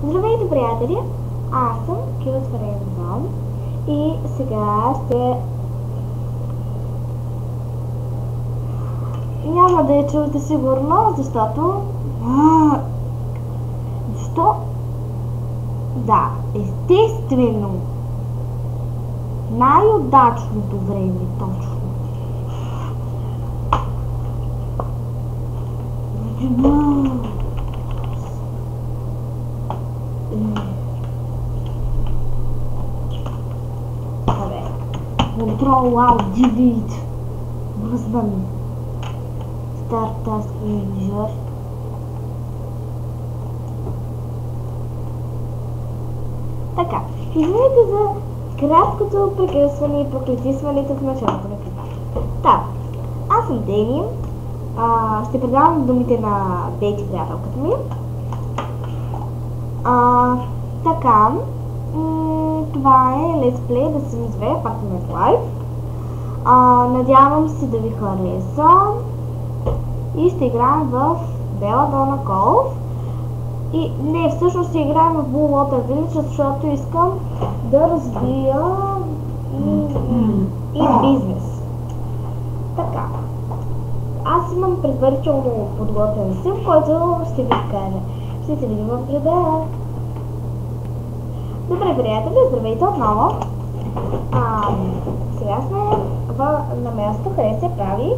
Здравейте, приятели! Аз съм Cute Friend и сега ще... Няма да я чуете сигурно, защото... Защо? Да, естествено! Най-удачното време, точно. Control Alt Delete. Връзвам. Start Task Manager. Така, извинете за краткото прекъсване и проклетисването в началото на клипа. Так, аз съм Дени. Ще предавам думите на Бети, приятелката ми. Така, това е Let's Play The Sims 2 Apartment Life. Надявам се да ви хареса и ще играем в Belladonna Cove. И не, всъщност ще играем в Blue Water Village, защото искам да развия и бизнес. Така, аз имам предварително подготвен сим, който ще ви кажа. Ще се видим в града. Добре, приятели, здравейте отново. Сега сме на място, къде се прави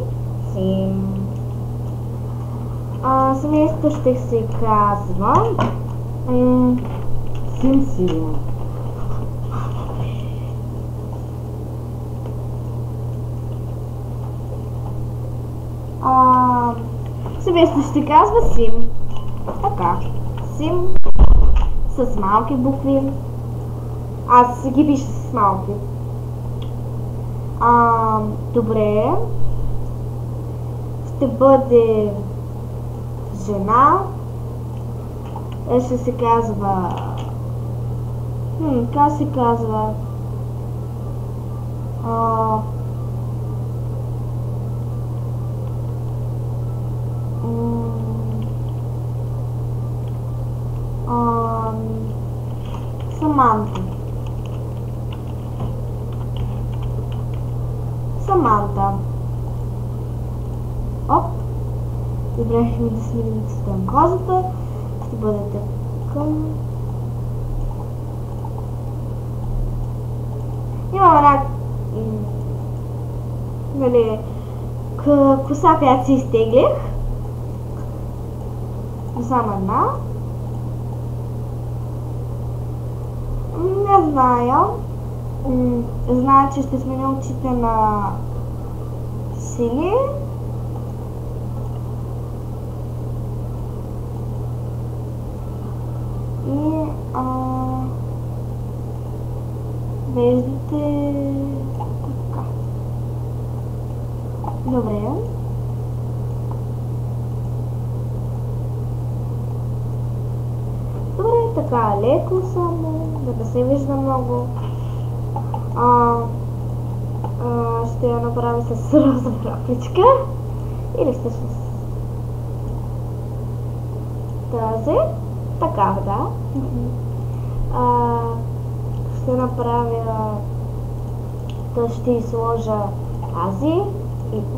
сим. Семейството ще се казва Симсия. Семейството ще казва Сим. Така, Сим с малки букви. Аз ги пиша с малки. Добре. Ще бъде жена. Ще се казва... как се казва? Саманта. Саманта. Оп. Забравихме да сменим цвета на кожата. Ще бъдете към... Имам една... нали... коса, която си изтеглих. Само една. Не зная. Зная, че ще сменя очите на сини. И виждате така. Добре. Добре, така леко само, да не се вижда много. Ще я направя с розова ракличка. Или ще с тази. Така, да. Ще направя... ще сложа тази.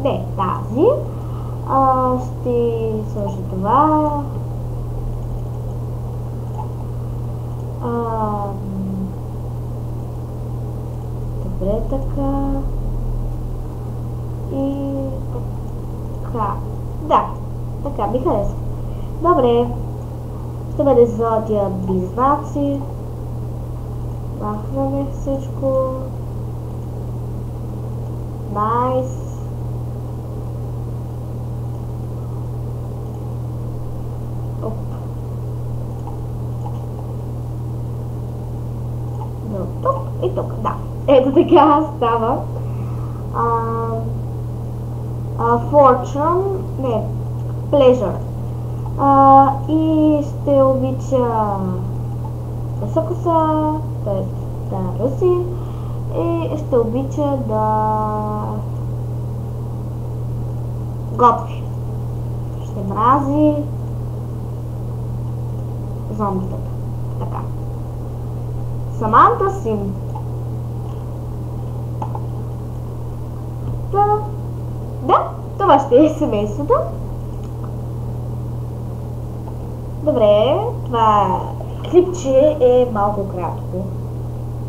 Не, тази. Ще сложа това. Добре, така. И така. Да, така ми харесва. Добре. Ще бъде зодия близнаци. Махваме всичко. Найс. Оп. Но тук и тук, да. Ето така става. Fortune, не, pleasure. И ще обича къса, т.е. да руси, и ще обича да готви. Ще мрази зомбитата. Така. Саманта Син. Да, това ще е семейството. Добре, това клипче е малко кратко.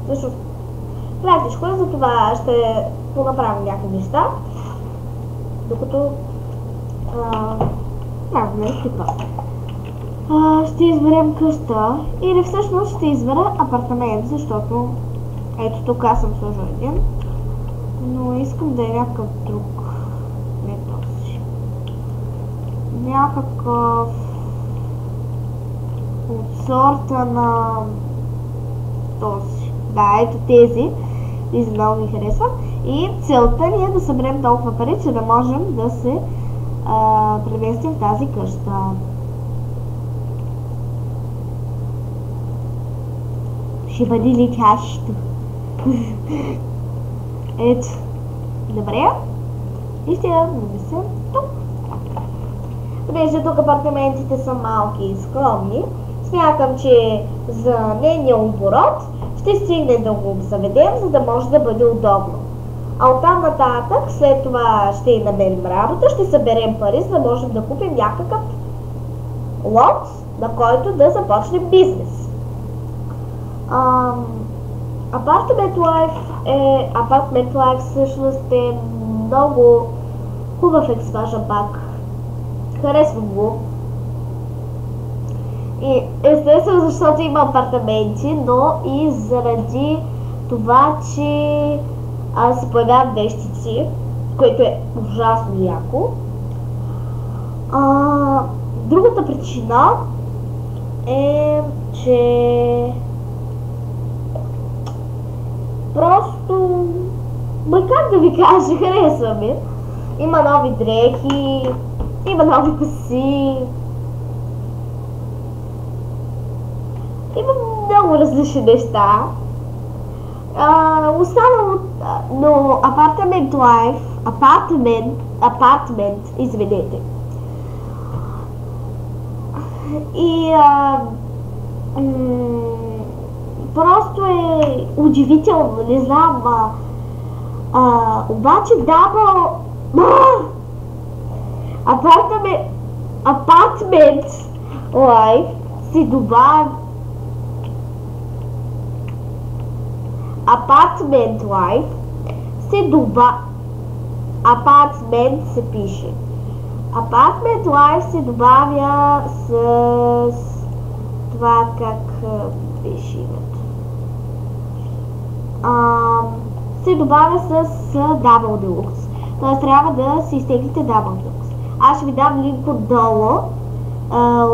Защото кратичко е, затова ще понаправим някакви неща, докато правим клипа. Ще изберем къща или всъщност ще избера апартамент, защото ето тук аз съм сложил един, но искам да е някакъв друг, не този, някакъв от сорта на този. Да, ето тези много ми харесват и целта ни е да съберем толкова пари, че да можем да се преместим в тази къща. Ще бъде летящо. Ето. Добре. И ще намесим тук. Понеже тук апартаментите са малки и скромни, смятам, че за нейния оборот ще стигне да го заведем, за да може да бъде удобно. А оттам нататък, след това ще и намерим работа, ще съберем пари, за да можем да купим някакъв лот, на който да започнем бизнес. Apartment Life всъщност е много хубав експанжен пак. Харесвам го. И естествено, защото има апартаменти, но и заради това, че се появяват вещици, което е ужасно яко. Другата причина е, че просто, как да ви кажа, харесва ми. Има нови дрехи, има нови коси, има много различни неща. Останало, но апартамент, извинете. И просто е удивително, не знам, обаче апартамент лайф се добавя. Апартамент лайф се добавя. Апартамент се пише. Апартамент лайф се добавя с това как пише името. Се добавя с Double Deluxe. Тоест трябва да си изтеглите Double Deluxe. Аз ще ви дам линк отдолу,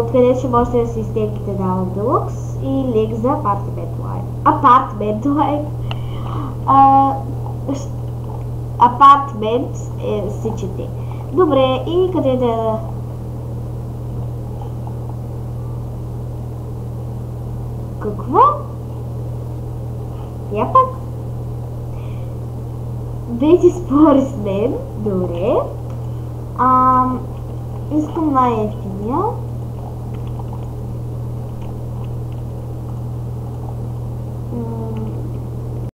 откъде ще можете да си изтеглите Double Deluxe и линк за Apartment Life. Apartment Life. Апартмент се чете. Добре, и къде да... Какво? Я пак? Дейте спори с мен. Добре. Искам най-ефтиния.